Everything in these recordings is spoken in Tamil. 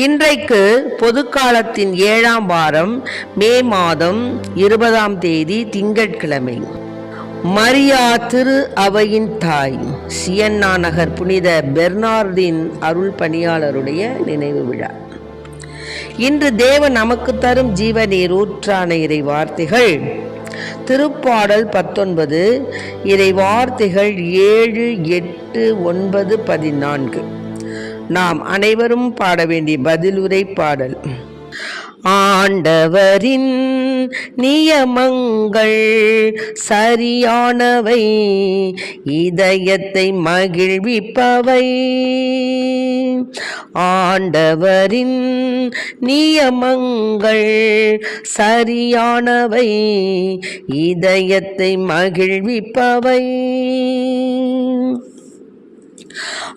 இன்றைக்கு பொதுக்காலத்தின் 7ஆம் வாரம் மே மாதம் 20ஆம் தேதி திங்கட்கிழமை. மரியா திரு அவையின் தாய், சியன்னா நகர் புனித பெர்னார்டின் அருள் பணியாளருடைய நினைவு விழா. இன்று தேவன் நமக்கு தரும் ஜீவநீர் ஊற்றான இறை வார்த்தைகள் திருப்பாடல் 19, இறை வார்த்தைகள் 7, 8, 9, 14. நாம் அனைவரும் பாட வேண்டிய பதிலுரை பாடல். ஆண்டவரின் நியமங்கள் சரியானவை, இதயத்தை மகிழ்விப்பவை. ஆண்டவரின் நியமங்கள் சரியானவை, இதயத்தை மகிழ்விப்பவை.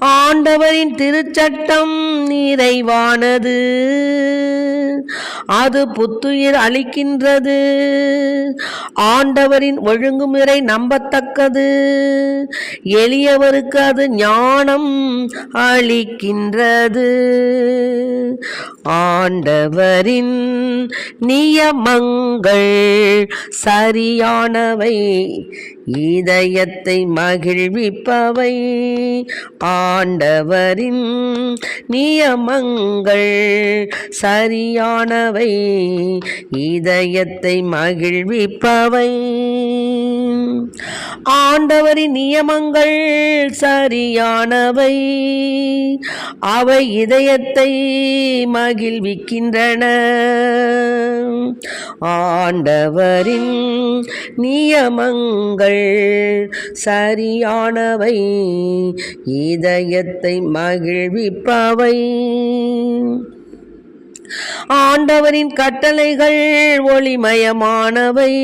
ஆண்டவரின் திருச்சட்டம் நிறைவானது, அது புத்துயிர் அளிக்கின்றது. ஆண்டவரின் ஒழுங்குமுறை நம்பத்தக்கது, எளியவருக்கு அது ஞானம் அளிக்கின்றது. ஆண்டவரின் நியமங்கள் சரியானவை, இதயத்தை மகிழ்விப்பவை. ஆண்டவரின் நியமங்கள் சரியானவை, இதயத்தை மகிழ்விப்பவை. ஆண்டவரின் நியமங்கள் சரியானவை, அவை இதயத்தை மகிழ்விக்கின்றன. ஆண்டவரின் நியமங்கள் சரியானவை, இதயத்தை மகிழ்விப்பவை. ஆண்டவரின் கட்டளைகள் ஒளிமயமானவை,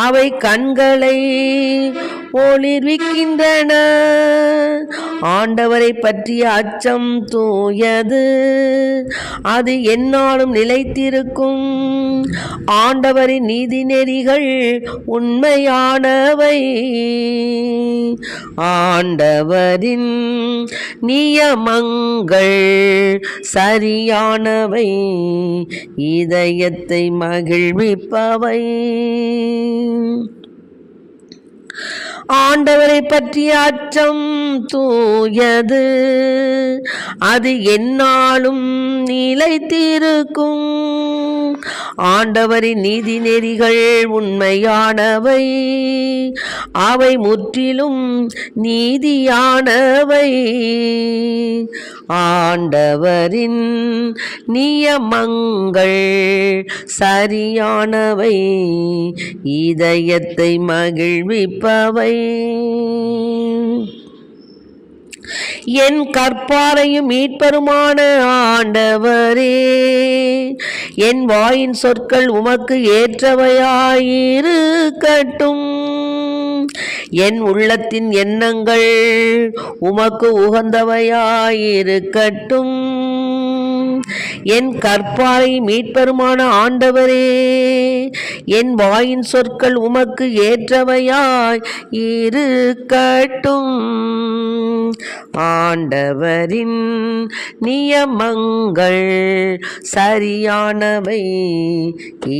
அவை கண்களை ஒளிர்விக்கின்றன. ஆண்டவரை பற்றிய அச்சம் தூயது, அது எந்நாளும் நிலைத்திருக்கும். ஆண்டவரின் நீதி நெறிகள் உண்மையானவை. ஆண்டவரின் நியமங்கள் சரியானவை, இதயத்தை மகிழ்விப்பவை. ஆண்டவரை பற்றிய அச்சம் தூயது, அது எந்நாளும் நிலைத்திருக்கும். ஆண்டவரின் நீதி நெறிகள் உண்மையானவை, அவை முற்றிலும் நீதியானவை. ஆண்டவரின் நியமங்கள் சரியானவை, இதயத்தை மகிழ்விப்பவை. என் கற்பாரையும் மீட்பருமான ஆண்டவரே, என் வாயின் சொற்கள் உமக்கு ஏற்றவையாயிருக்கட்டும். என் உள்ளத்தின் எண்ணங்கள் உமக்கு உகந்தவையாயிருக்கட்டும். என் கற்பாரை மீட்பருமான ஆண்டவரே, என் வாயின் சொற்கள் உமக்கு ஏற்றவையாய் இருக்கட்டும். ஆண்டவரின் நியமங்கள் சரியானவை,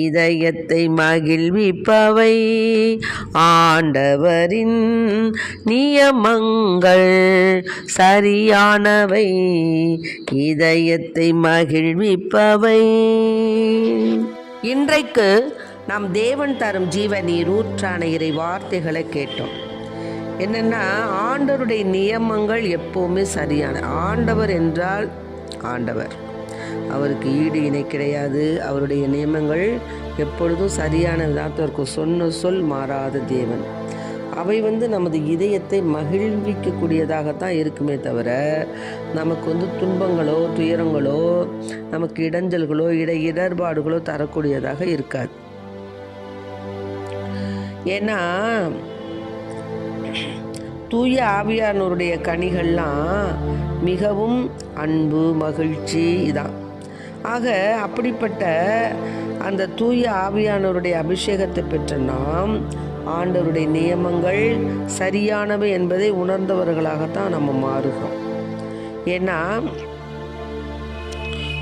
இதயத்தை மகிழ்விப்பவை. ஆண்டவரின் நியமங்கள் சரியானவை, இதயத்தை மகிழ்விப்பவை. இன்றைக்கு நாம் தேவன் தரும் ஜீவநீர் ஊற்றான இறை வார்த்தைகளை கேட்டோம். என்னென்னா, ஆண்டவருடைய நியமங்கள் எப்போவுமே சரியான. ஆண்டவர் என்றால் ஆண்டவர், அவருக்கு ஈடு இணை கிடையாது. அவருடைய நியமங்கள் எப்பொழுதும் சரியான விதத்தில் இருக்கும். சொன்ன சொல் மாறாத தேவன். அவை நமது இதயத்தை மகிழ்விக்கக்கூடியதாகத்தான் இருக்குமே தவிர, நமக்கு துன்பங்களோ துயரங்களோ நமக்கு இடைஞ்சல்களோ இடர்பாடுகளோ தரக்கூடியதாக இருக்காது. ஏன்னா தூய ஆவியானவருடைய கனிகள்லாம் மிகவும் அன்பு, மகிழ்ச்சி இதான். ஆக அப்படிப்பட்ட அந்த தூய ஆவியானவருடைய அபிஷேகத்தை பெற்ற நாம் ஆண்டவருடைய நியமங்கள் சரியானவை என்பதை உணர்ந்தவர்களாகத்தான் நம்ம மாறுகிறோம். ஏன்னா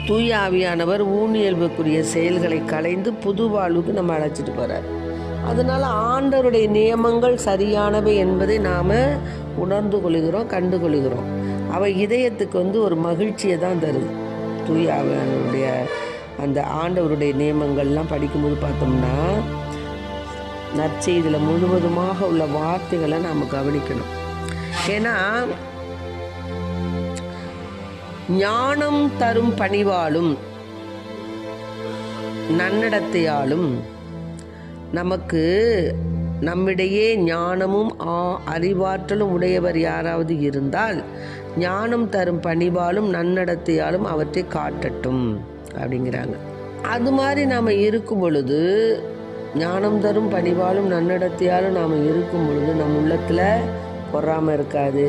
தூய ஆவியானவர் ஊனியல்புக்குரிய செயல்களை களைந்து புது வாழ்வுக்கு நம்ம அழைச்சிட்டு போகிறார். அதனால் ஆண்டவருடைய நியமங்கள் சரியானவை என்பதை நாம் உணர்ந்து கொள்கிறோம், கண்டு கொள்கிறோம். அவை இதயத்துக்கு ஒரு மகிழ்ச்சியை தான் தருது. தூய ஆவியானவருடைய அந்த ஆண்டவருடைய நியமங்கள்லாம் படிக்கும்போது பார்த்தோம்னா நற்செய்தியில் முழுவதுமாக உள்ள வார்த்தைகளை நாம் கவனிக்கணும். ஏன்னா ஞானம் தரும் பணிவாலும் நன்னடத்தையாலும் நமக்கு நம்மிடையே ஞானமும் அறிவாற்றலும் உடையவர் யாராவது இருந்தால் ஞானம் தரும் பணிவாலும் நன்னடத்தையாலும் அவற்றை காட்டட்டும் அப்படிங்கிறாங்க. அது மாதிரி நாம் இருக்கும் பொழுது, ஞானம் தரும் பணிவாலும் நன்னடத்தையாலும் நாம் இருக்கும் பொழுது நம் உள்ளத்தில் பொறாமை இருக்காது,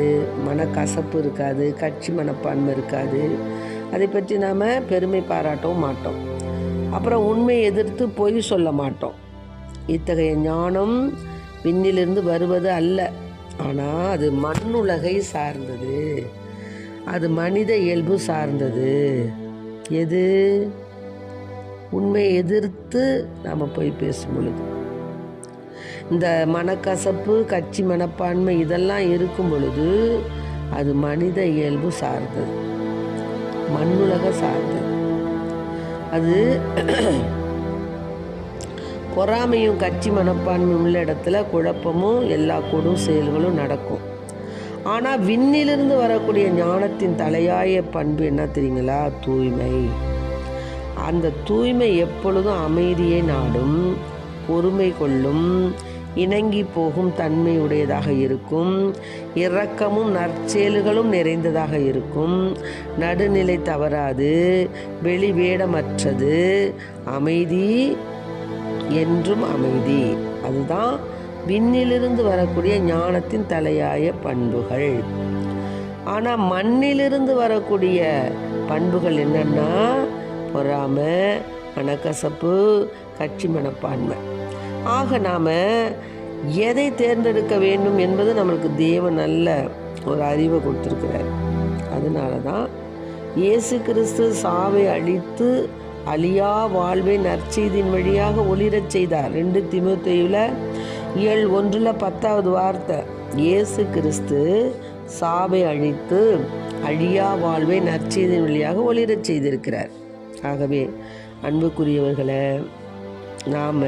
மனக்கசப்பு இருக்காது, கட்சி மனப்பான்மை இருக்காது. அதை பற்றி நாம் பெருமை பாராட்டவும் மாட்டோம். அப்புறம் உண்மையை எதிர்த்து பொய் சொல்ல மாட்டோம். இத்தகைய ஞானம் விண்ணிலிருந்து வருவது அல்ல, ஆனால் அது மண்ணுலகை சார்ந்தது, அது மனித இயல்பு சார்ந்தது. எது? உண்மையை எதிர்த்து நாம் போய் பேசும் பொழுது, இந்த மனக்கசப்பு, கட்சி மனப்பான்மை இதெல்லாம் இருக்கும் பொழுது அது மனித இயல்பு சார்ந்தது, மண்ணுலக சார்ந்தது. அது பொறாமையும் கட்சி மனப்பான்மையும் உள்ள இடத்துல குழப்பமும் எல்லா கொடும் செயல்களும் நடக்கும். ஆனால் விண்ணிலிருந்து வரக்கூடிய ஞானத்தின் தலையாய பண்பு என்ன தெரியுங்களா? தூய்மை. அந்த தூய்மை எப்பொழுதும் அமைதியை நாடும், பொறுமை கொள்ளும், இணங்கி போகும் தன்மை உடையதாக இருக்கும், இரக்கமும் நற்செயல்களும் நிறைந்ததாக இருக்கும், நடுநிலை தவறாது, வெளிவேடமற்றது, அமைதி என்றும் அமைதி. அதுதான் விண்ணிலிருந்து வரக்கூடிய ஞானத்தின் தலையாய பண்புகள். ஆனால் மண்ணிலிருந்து வரக்கூடிய பண்புகள் என்னன்னா பொறாமை, மனக்கசப்பு, கட்சி மனப்பான்மை. ஆக நாம் எதை தேர்ந்தெடுக்க வேண்டும் என்பது நம்மளுக்கு தேவன் நல்ல ஒரு அறிவை கொடுத்துருக்கிறார். அதனால தான் இயேசு கிறிஸ்து சாவை அழித்து அழியா வாழ்வை நற்செய்தியின் வழியாக ஒளிரச் செய்தார். 2 தீமோத்தேயுல 7:1 10வது வார்த்தை, இயேசு கிறிஸ்து சாவை அழித்து அழியா வாழ்வை நற்செய்தியின் வழியாக ஒளிரச் செய்திருக்கிறார். ஆகவே அன்புக்குரியவர்களை, நாம்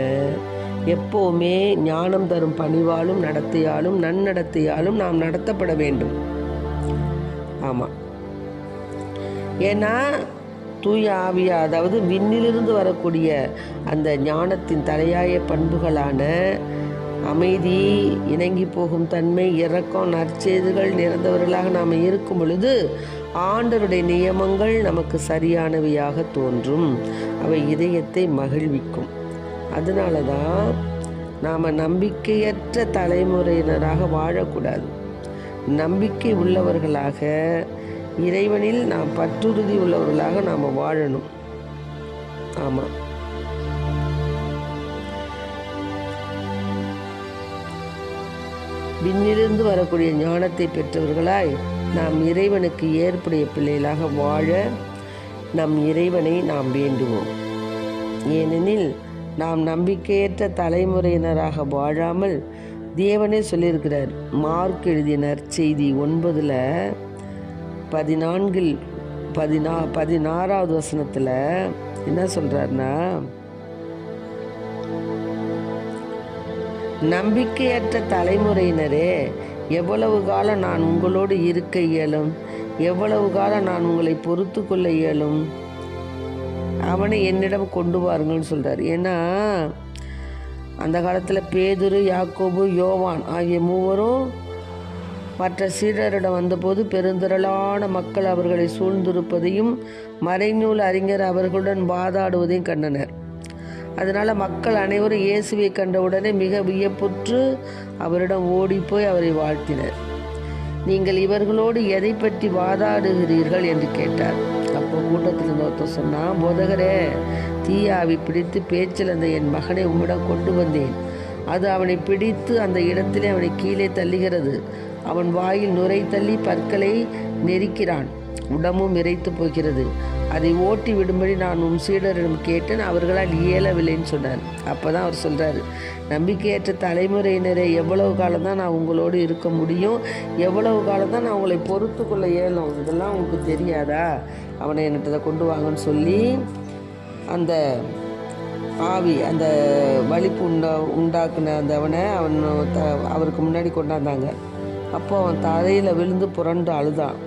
எப்போவுமே ஞானம் தரும் பணிவாலும் நடத்தையாலும் நன்னடத்தையாலும் நாம் நடத்தப்பட வேண்டும். ஆமாம், ஏன்னா தூய ஆவியா, அதாவது விண்ணிலிருந்து வரக்கூடிய அந்த ஞானத்தின் தலையாய பண்புகளான அமைதி, இணங்கி போகும் தன்மை, இரக்கம், நற்செய்திகள் நிறைந்தவர்களாக நாம் இருக்கும் பொழுது ஆண்டவருடைய நியமங்கள் நமக்கு சரியானவையாக தோன்றும், அவை இதயத்தை மகிழ்விக்கும். அதனால தான் நாம் நம்பிக்கையற்ற தலைமுறையினராக வாழக்கூடாது. நம்பிக்கை உள்ளவர்களாக, இறைவனில் நாம் பற்றுறுதி உள்ளவர்களாக நாம் வாழணும். ஆமாம், விண்ணிலிருந்து வரக்கூடிய ஞானத்தை பெற்றவர்களாய் நாம் இறைவனுக்கு ஏற்புடைய பிள்ளைகளாக வாழ நம் இறைவனை நாம் வேண்டுவோம். ஏனெனில் நாம் நம்பிக்கையற்ற தலைமுறையினராக வாழாமல், தேவனே சொல்லியிருக்கிறார், மார்க் எழுதிய நற்செய்தி 9:14-16வது வசனத்தில் என்ன சொல்கிறார்னா, நம்பிக்கையற்ற தலைமுறையினரே, எவ்வளவு காலம் நான் உங்களோடு இருக்க இயலும்? எவ்வளவு காலம் நான் உங்களை பொறுத்து கொள்ள இயலும்? அவனை என்னிடம் கொண்டு வாருங்கள்னு சொல்கிறார். ஏன்னா அந்த காலத்தில் பேதுரு, யாக்கோபு, யோவான் ஆகிய மூவரும் மற்ற சீடரிடம் வந்தபோது பெருந்திரளான மக்கள் அவர்களை சூழ்ந்திருப்பதையும் மறைநூல் அறிஞர் அவர்களுடன் வாதாடுவதையும் கண்டனர். அதனால் மக்கள் அனைவரும் இயேசுவை கண்டவுடனே மிக வியப்புற்று அவரிடம் ஓடிப்போய் அவரை வாழ்த்தினர். நீங்கள் இவர்களோடு எதை பற்றி வாதாடுகிறீர்கள் என்று கேட்டார். அப்போ கூட்டத்தில் இருந்த ஒருத்தர் சொன்னான், போதகரே, தீயாவி பிடித்து பேச்சில் அந்த என் மகனை உம்மிடம் கொண்டு வந்தேன். அது அவனை பிடித்து அந்த இடத்திலே அவனை கீழே தள்ளுகிறது. அவன் வாயில் நுரை தள்ளி பற்களை நெரிக்கிறான். உடம்பும் இறைத்து போகிறது. அதை ஓட்டி விடும்படி நான் உன் சீடரிடம் கேட்டேன், அவர்களால் இயலவில்லைன்னு சொன்னார். அப்போ தான் அவர் சொல்கிறாரு, நம்பிக்கையற்ற தலைமுறையினரே, எவ்வளவு காலம்தான் நான் உங்களோடு இருக்க முடியும், எவ்வளவு காலம்தான் நான் உங்களை பொறுத்து கொள்ள இயலும், இதெல்லாம் உங்களுக்கு தெரியாதா, அவனை என்கிட்ட கொண்டு வாங்கன்னு சொல்லி அந்த ஆவி, அந்த வலிப்பு உண்டாக்குன அந்த அவருக்கு முன்னாடி கொண்டாந்தாங்க. அப்போ அவன் தரையில் விழுந்து புரண்டு அழுதான்,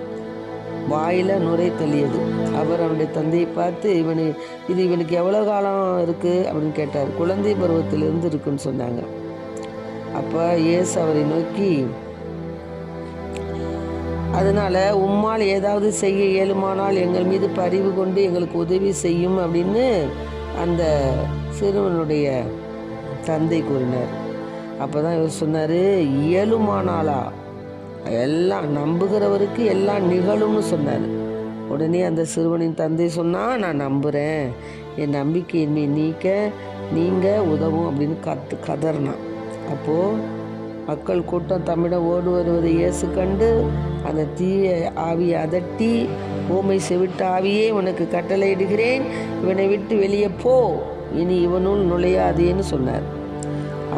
வாயில் நுரை தள்ளியது. அவர் அவனுடைய தந்தையை பார்த்து, இவனுக்கு எவ்வளோ காலம் இருக்குது அப்படின்னு கேட்டார். குழந்தை பருவத்திலிருந்து இருக்குன்னு சொன்னாங்க. அப்போ இயேசு அவரை நோக்கி, அதனால் உம்மால் ஏதாவது செய்ய இயலுமானால் எங்கள் மீது பரிவு கொண்டு எங்களுக்கு உதவி செய்யும் அப்படின்னு அந்த சிறுவனுடைய தந்தை கூறினார். அப்போ தான் இவர் சொன்னார், இயலுமானாலா, எல்லாம் நம்புகிறவருக்கு எல்லாம் நிகழும்னு சொன்னார். உடனே அந்த சிறுவனின் தந்தை சொன்னால், நான் நம்புகிறேன், என் நம்பிக்கையின்மை நீக்க நீங்கள் உதவும் அப்படின்னு கதறினான். அப்போது மக்கள் கூட்டம் தம்மிடம் ஓடு வருவதை இயேசு கண்டு அந்த தீய ஆவியை அதட்டி, ஊமை செவிட்ட ஆவியே, உனக்கு கட்டளையிடுகிறேன், இவனை விட்டு வெளியே போ, இனி இவனுள் நுழையாதேன்னு சொன்னார்.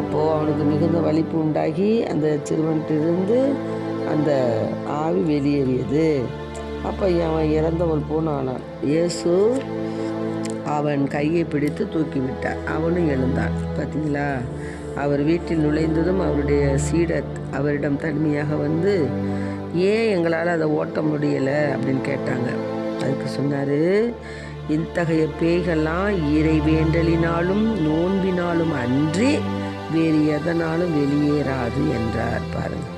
அப்போது அவனுக்கு மிகுந்த வலிப்பு உண்டாகி அந்த சிறுவன்கிட்டிருந்து அந்த ஆவி வெளியேறியது. அப்போ அவன் இறந்தவன் போனானான். இயேசு அவன் கையை பிடித்து தூக்கிவிட்டார். அவனும் எழுந்தான். பார்த்தீங்களா? அவர் வீட்டில் நுழைந்ததும் அவருடைய சீடர் அவரிடம் தனிமையாக வந்து, ஏன் எங்களால் அதை ஓட்ட முடியலை அப்படின்னு கேட்டாங்க. அதுக்கு சொன்னார், இத்தகைய பேய்கள்லாம் இறை வேண்டலினாலும் நோன்பினாலும் அன்றி வேறு எதனாலும் வெளியேறாது என்றார். பாருங்கள்.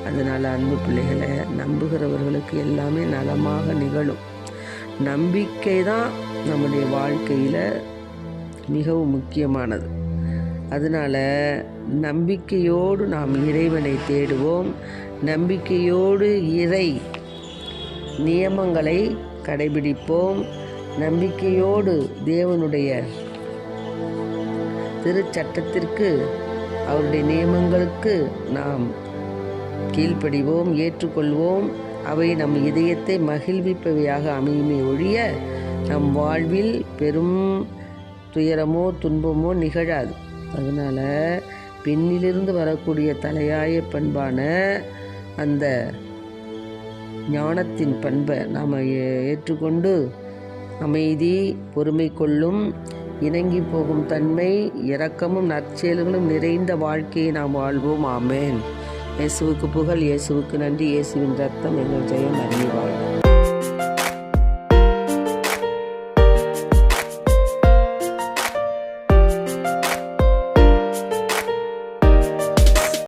அதனால் அன்பு பிள்ளைகளை, நம்புகிறவர்களுக்கு எல்லாமே நலமாக நிகழும். நம்பிக்கை தான் நம்முடைய வாழ்க்கையில் மிகவும் முக்கியமானது. அதனால் நம்பிக்கையோடு நாம் இறைவனை தேடுவோம். நம்பிக்கையோடு இறை நியமங்களை கடைபிடிப்போம். நம்பிக்கையோடு தேவனுடைய திருச்சட்டத்திற்கு, அவருடைய நியமங்களுக்கு நாம் கீழ்ப்படிவோம், ஏற்றுக்கொள்வோம். அவை நம் இதயத்தை மகிழ்விப்பவையாக அமையுமே ஒழிய நம் வாழ்வில் பெரும் துயரமோ துன்பமோ நிகழாது. அதனால் பெண்ணிலிருந்து வரக்கூடிய தலையாய பண்பான அந்த ஞானத்தின் பண்பை நாம் ஏற்றுக்கொண்டு அமைதி, பொறுமை கொள்ளும், இணங்கி போகும் தன்மை, இரக்கமும் நற்செயல்களும் நிறைந்த வாழ்க்கையை நாம் வாழ்வோம். ஆமேன். இயேசுவுக்கு புகழ், இயேசுவுக்கு நன்றி. இயேசுவின் ரத்தம் எங்கள் ஜெயம். அறிவாள்.